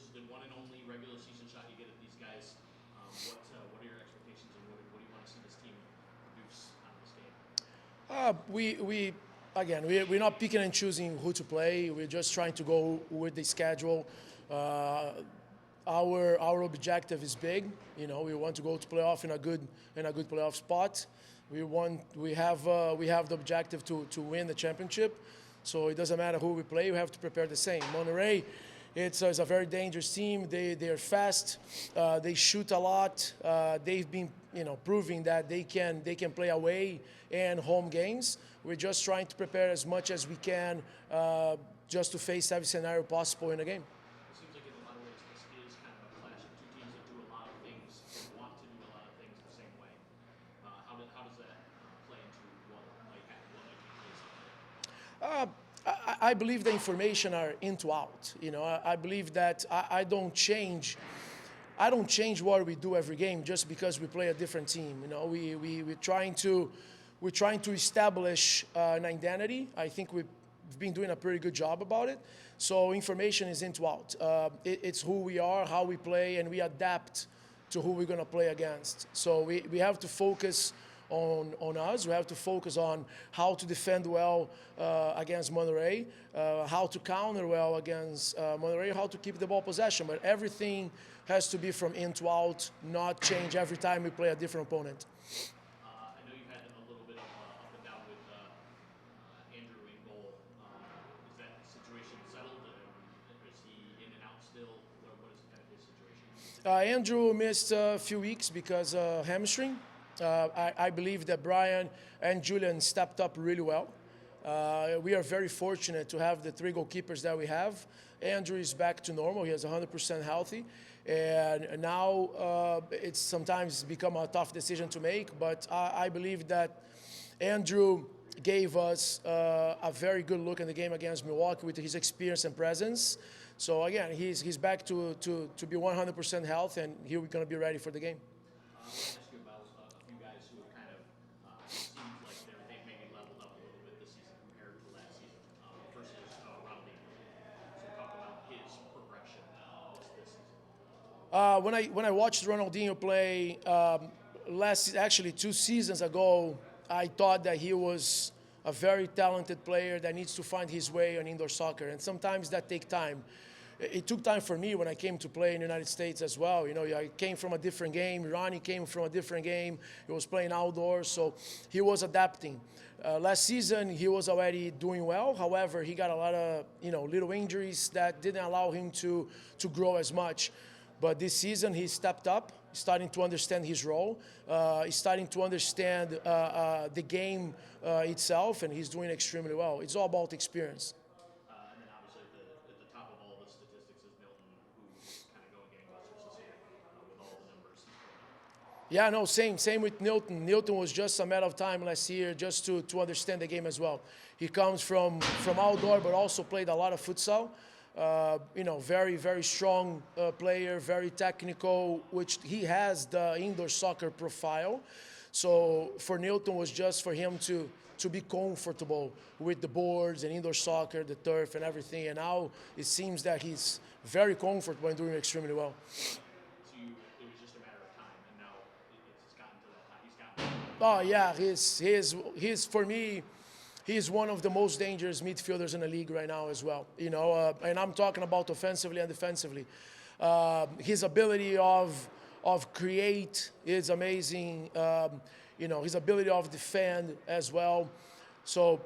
is the one and only regular season shot you get at these guys. What are your expectations, and what do you want to see this team produce out of this game? We're not picking and choosing who to play. We're just trying to go with the schedule. Our objective is big. You know, we want to go to playoff in a good playoff spot. We have the objective to win the championship. So it doesn't matter who we play. We have to prepare the same. Monterrey, it's a very dangerous team. They're fast. They shoot a lot. They've been proving that they can play away and home games. We're just trying to prepare as much as we can just to face every scenario possible in a game. It seems like in a lot of ways this is kind of a clash of two teams that do a lot of things, and want to do a lot of things the same way. How does that play into what might happen, what might be placed? I believe the information are in to out. You know, I believe that I don't change what we do every game just because we play a different team. You know, we're trying to establish an identity. I think we've been doing a pretty good job about it. So information is in to out. It's who we are, how we play, and we adapt to who we're going to play against. So we have to focus on us. We have to focus on how to defend well against Monterrey, how to counter well against Monterrey, how to keep the ball possession. But everything has to be from in to out, not change every time we play a different opponent. I know you've had a little bit of up and down with Andrew in goal. Is that situation settled? Is he in and out still? What is kind of his situation? Andrew missed a few weeks because of hamstring. I believe that Brian and Julian stepped up really well. We are very fortunate to have the three goalkeepers that we have. Andrew is back to normal. He is 100% healthy. And now it's sometimes become a tough decision to make, but I believe that Andrew gave us a very good look in the game against Milwaukee with his experience and presence. So again, he's back to be 100% healthy, and here we're going to be ready for the game. I want to ask you about a few guys who have kind of seemed like they've maybe leveled up a little bit this season compared to last season. First is Ronaldinho. So talk about his progression this season. When I watched Ronaldinho play actually 2 seasons ago, I thought that he was a very talented player that needs to find his way on indoor soccer, and sometimes that takes time. It took time for me when I came to play in the United States as well. You know, I came from a different game. Ronnie came from a different game. He was playing outdoors, so he was adapting. Last season, he was already doing well. However, he got a lot of little injuries that didn't allow him to grow as much. But this season, he stepped up, starting to understand his role. He's starting to understand the game itself, and he's doing extremely well. It's all about experience. And then obviously at the top of all the statistics is Milton, who's kind of going gangbusters this year with all the numbers he's putting up. Yeah, no, same with Nilton. Nilton was just a matter of time last year just to understand the game as well. He comes from outdoor, but also played a lot of futsal. Very, very strong player, very technical, which he has the indoor soccer profile. So for Nilton was just for him to be comfortable with the boards and indoor soccer, the turf and everything. And now it seems that he's very comfortable and doing extremely well. So it was just a matter of time, and now it's gotten to that time. He's gotten. Oh yeah, he's for me. He's one of the most dangerous midfielders in the league right now as well. And I'm talking about offensively and defensively. His ability of create is amazing. His ability of defend as well. So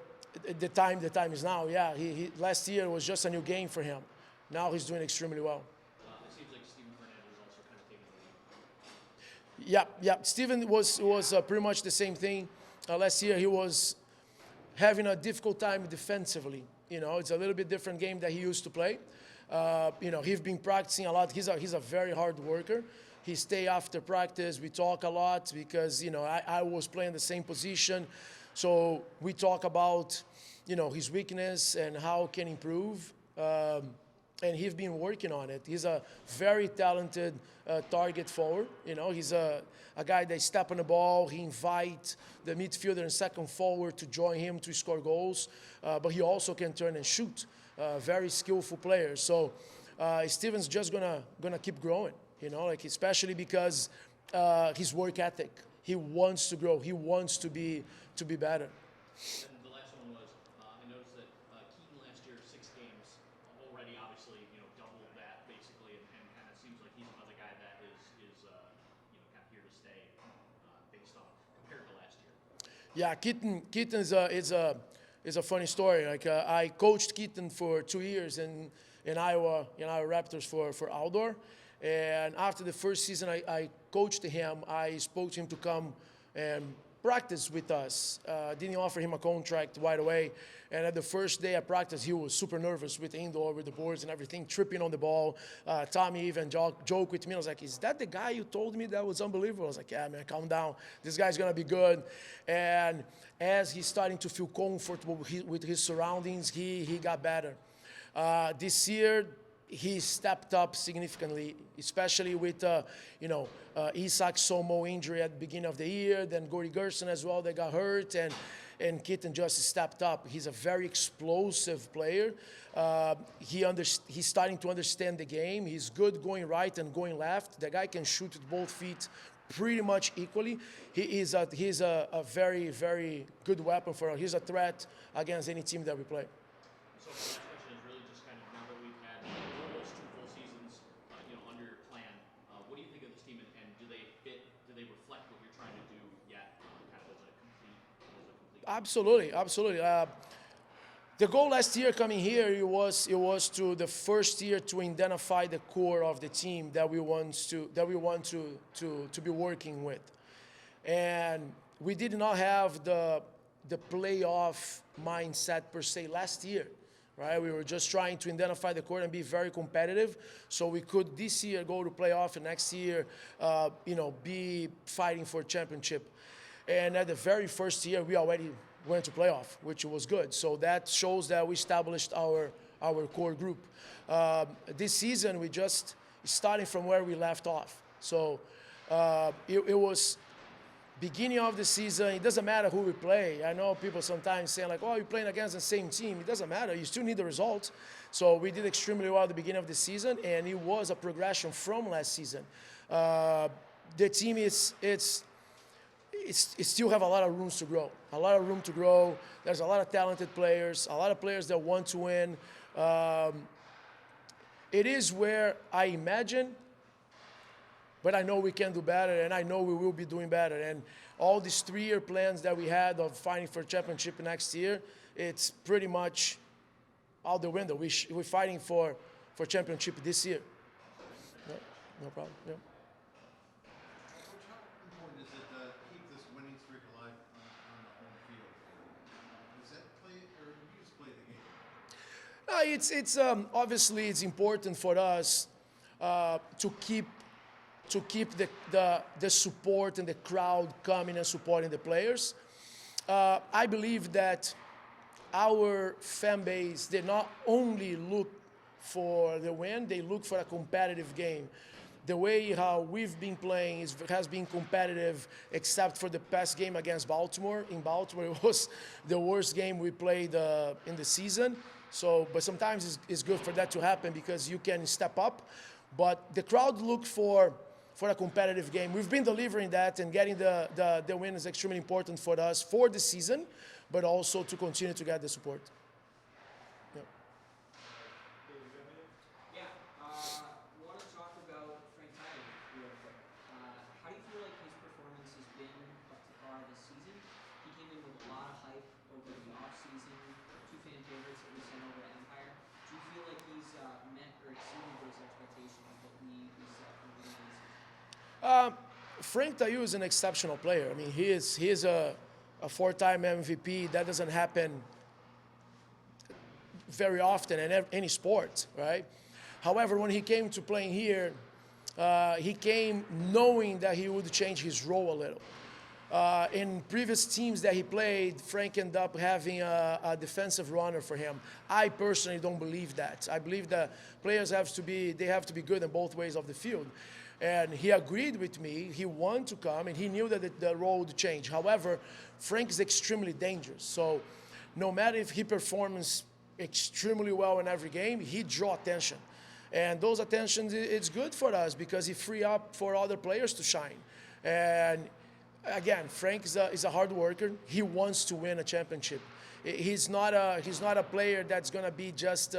the time is now. Yeah, he last year was just a new game for him. Now he's doing extremely well. It seems like Steven Fernandez also kind of taking the lead. Yeah. Steven was pretty much the same thing. Last year he was having a difficult time defensively. It's a little bit different game that he used to play. He's been practicing a lot. He's a very hard worker. He stay after practice. We talk a lot because, I was playing the same position. So we talk about, his weakness and how can improve. And he's been working on it. He's a very talented target forward. He's a guy that step on the ball. He invite the midfielder and second forward to join him to score goals. But he also can turn and shoot. Very skillful player. So Steven's just gonna keep growing. You know, like especially because his work ethic. He wants to grow. He wants to be better. And the last one was, I noticed that Keaton last year, 6 games, already obviously, doubled that basically, and kind of seems like he's another guy that is kind of here to stay based on compared to last year. Yeah, Keaton is a funny story. Like I coached Keaton for 2 years in Iowa Raptors for outdoor, and after the first season I coached him, I spoke to him to come and practice with us. Didn't offer him a contract right away. And at the first day of practice, he was super nervous with the indoor, with the boards and everything, tripping on the ball. Tommy even joked with me. I was like, is that the guy you told me that was unbelievable? I was like, yeah, man, calm down. This guy's going to be good. And as he's starting to feel comfortable with his surroundings, he got better. This year, he stepped up significantly, especially with, Isak Somo injury at the beginning of the year, then Gordy Gerson as well that got hurt, and Keaton just stepped up. He's a very explosive player. He's starting to understand the game. He's good going right and going left. The guy can shoot with both feet pretty much equally. He's a very, very good weapon for us. He's a threat against any team that we play. So my last question is really just kind of now that we've had almost 2 full seasons, under your plan, what do you think of this team, and do they fit? Do they reflect what you're trying to do yet, kind of as a complete? Absolutely. The goal last year coming here, it was to the first year to identify the core of the team that we want to be working with, and we did not have the playoff mindset per se last year, right? We were just trying to identify the core and be very competitive, so we could this year go to playoff and next year, be fighting for a championship. And at the very first year, we already went to playoff, which was good. So that shows that we established our core group. This season, we just starting from where we left off. So it was beginning of the season. It doesn't matter who we play. I know people sometimes saying like, "Oh, you're playing against the same team." It doesn't matter. You still need the result. So we did extremely well at the beginning of the season, and it was a progression from last season. The team it still have a lot of rooms to grow. A lot of room to grow. There's a lot of talented players, a lot of players that want to win. It is where I imagine, but I know we can do better, and I know we will be doing better. And all these 3-year plans that we had of fighting for championship next year, it's pretty much out the window. We're fighting for championship this year. No problem. Yeah. It's obviously it's important for us to keep the support and the crowd coming and supporting the players. I believe that our fan base, they not only look for the win, they look for a competitive game. The way how we've been playing has been competitive, except for the past game against Baltimore. In Baltimore, it was the worst game we played in the season. So, but sometimes it's good for that to happen because you can step up. But the crowd look for a competitive game. We've been delivering that, and getting the win is extremely important for us for the season, but also to continue to get the support. Yeah. Want to talk about Frank Tyler real quick. How do you feel like his performance has been up to par this season? He came in with a lot of hype over the offseason, 2 fan favorites that we sent over to Empire. Do you feel like he's met or exceeded those expectations that we set from the beginning of the season? Frank Tayu is an exceptional player. I mean, he is a 4-time MVP. That doesn't happen very often in any sport, right? However, when he came to playing here, he came knowing that he would change his role a little. In previous teams that he played, Frank ended up having a defensive runner for him. I personally don't believe that. I believe that players have to be good in both ways of the field. And he agreed with me. He wanted to come, and he knew that the role would change. However, Frank is extremely dangerous. So no matter if he performs extremely well in every game, he draws attention. And those attentions, it's good for us because it free up for other players to shine. And again, Frank is a hard worker. He wants to win a championship. He's not a player that's gonna be just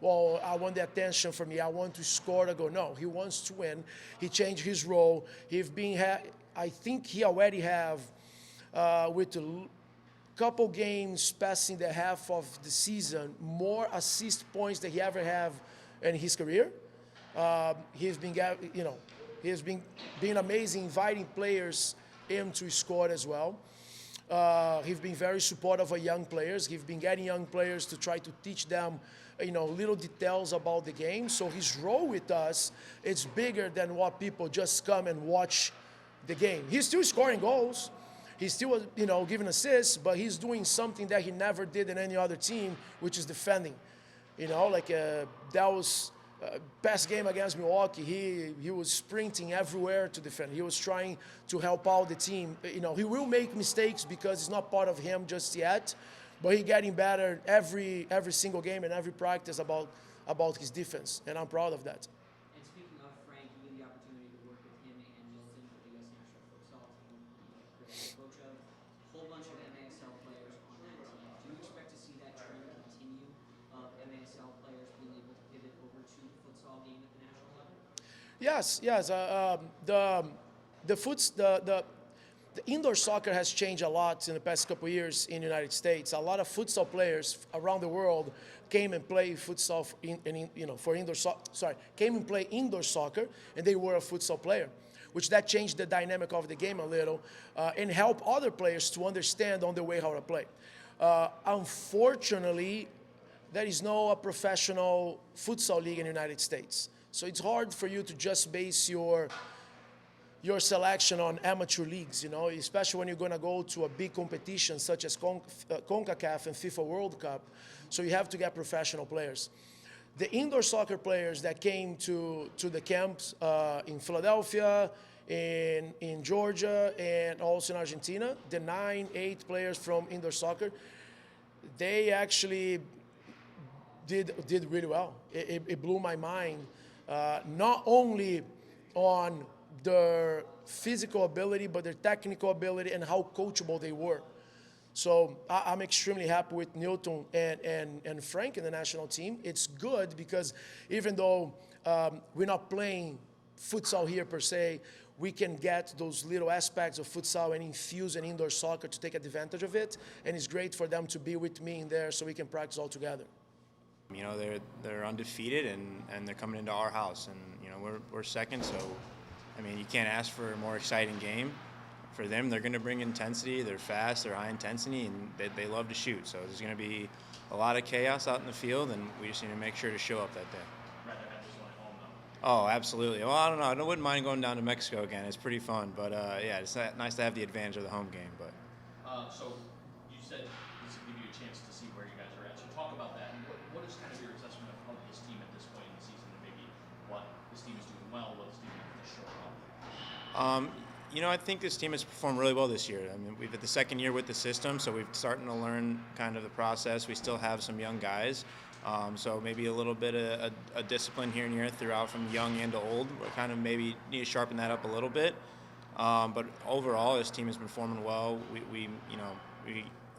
well, I want the attention from me. I want to score to go. No, he wants to win. He changed his role. I think he already have with a couple games passing the half of the season more assist points than he ever have in his career. He's been being amazing, inviting players in to score as well. He's been very supportive of young players. He's been getting young players to try to teach them, little details about the game. So his role with us is bigger than what people just come and watch the game. He's still scoring goals. He's still, giving assists, but he's doing something that he never did in any other team, which is defending. That was past game against Milwaukee. He was sprinting everywhere to defend. He was trying to help out the team. He will make mistakes because it's not part of him just yet, but he's getting better every single game and every practice about his defense, and I'm proud of that. And speaking of Frank, you get the opportunity to work with him and Milton for the U.S. national futsal team. You're coach of a whole bunch of MASL players on that team. Do you expect to see that trend continue of MASL players being able to pivot over to the futsal game at the national level? Yes. The indoor soccer has changed a lot in the past couple of years in the United States. A lot of futsal players around the world came and played futsal came and played indoor soccer, and they were a futsal player, which that changed the dynamic of the game a little and helped other players to understand on the way how to play. Unfortunately, there is no professional futsal league in the United States. So it's hard for you to just base your selection on amateur leagues, especially when you're going to go to a big competition such as CONCACAF and FIFA World Cup. So you have to get professional players. The indoor soccer players that came to the camps in Philadelphia, in Georgia, and also in Argentina, the 9-8 players from indoor soccer, they actually did really well. It blew my mind, not only on their physical ability, but their technical ability and how coachable they were. So I'm extremely happy with Newton and Frank in the national team. It's good because even though we're not playing futsal here per se, we can get those little aspects of futsal and infuse an indoor soccer to take advantage of it. And it's great for them to be with me in there so we can practice all together. They're undefeated and they're coming into our house, and we're second, so you can't ask for a more exciting game. For them, they're going to bring intensity. They're fast, they're high intensity, and they love to shoot. So there's going to be a lot of chaos out in the field, and we just need to make sure to show up that day. Rather have this one at home, though. Oh, absolutely. Well, I don't know. I wouldn't mind going down to Mexico again. It's pretty fun, but yeah, it's nice to have the advantage of the home game. But So you said this will give you a chance to see where you guys are at. So talk about that. And what is kind of your assessment of this team at this point in the season, and maybe what this team is doing well, what this team is showing up? I think this team has performed really well this year. We've had the second year with the system, so we're starting to learn kind of the process. We still have some young guys, so maybe a little bit of a discipline here and here throughout from young and to old. We kind of maybe need to sharpen that up a little bit. But overall, this team has been performing well. We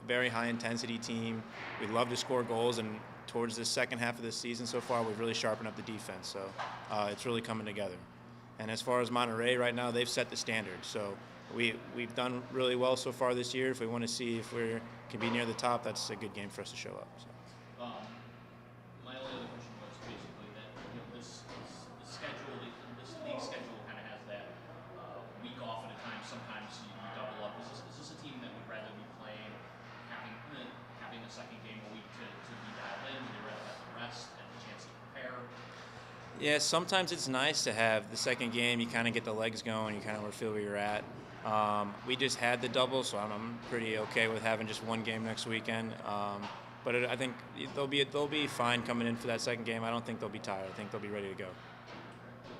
very high intensity team. We love to score goals, and towards the second half of the season so far, we've really sharpened up the defense. So it's really coming together. And as far as Monterrey right now, they've set the standard. So we've done really well so far this year. If we want to see if we can be near the top, that's a good game for us to show up. So. My only other question was basically that this schedule, this league schedule kind of has that week off at a time. Sometimes you double up. Is this a team that would rather be playing, having a second game a week to be dialed in? Would they rather have the rest and a chance to prepare? Yeah, sometimes it's nice to have the second game. You kind of get the legs going. You kind of feel where you're at. We just had the double, so I'm pretty okay with having just one game next weekend. But I think they'll be fine coming in for that second game. I don't think they'll be tired. I think they'll be ready to go.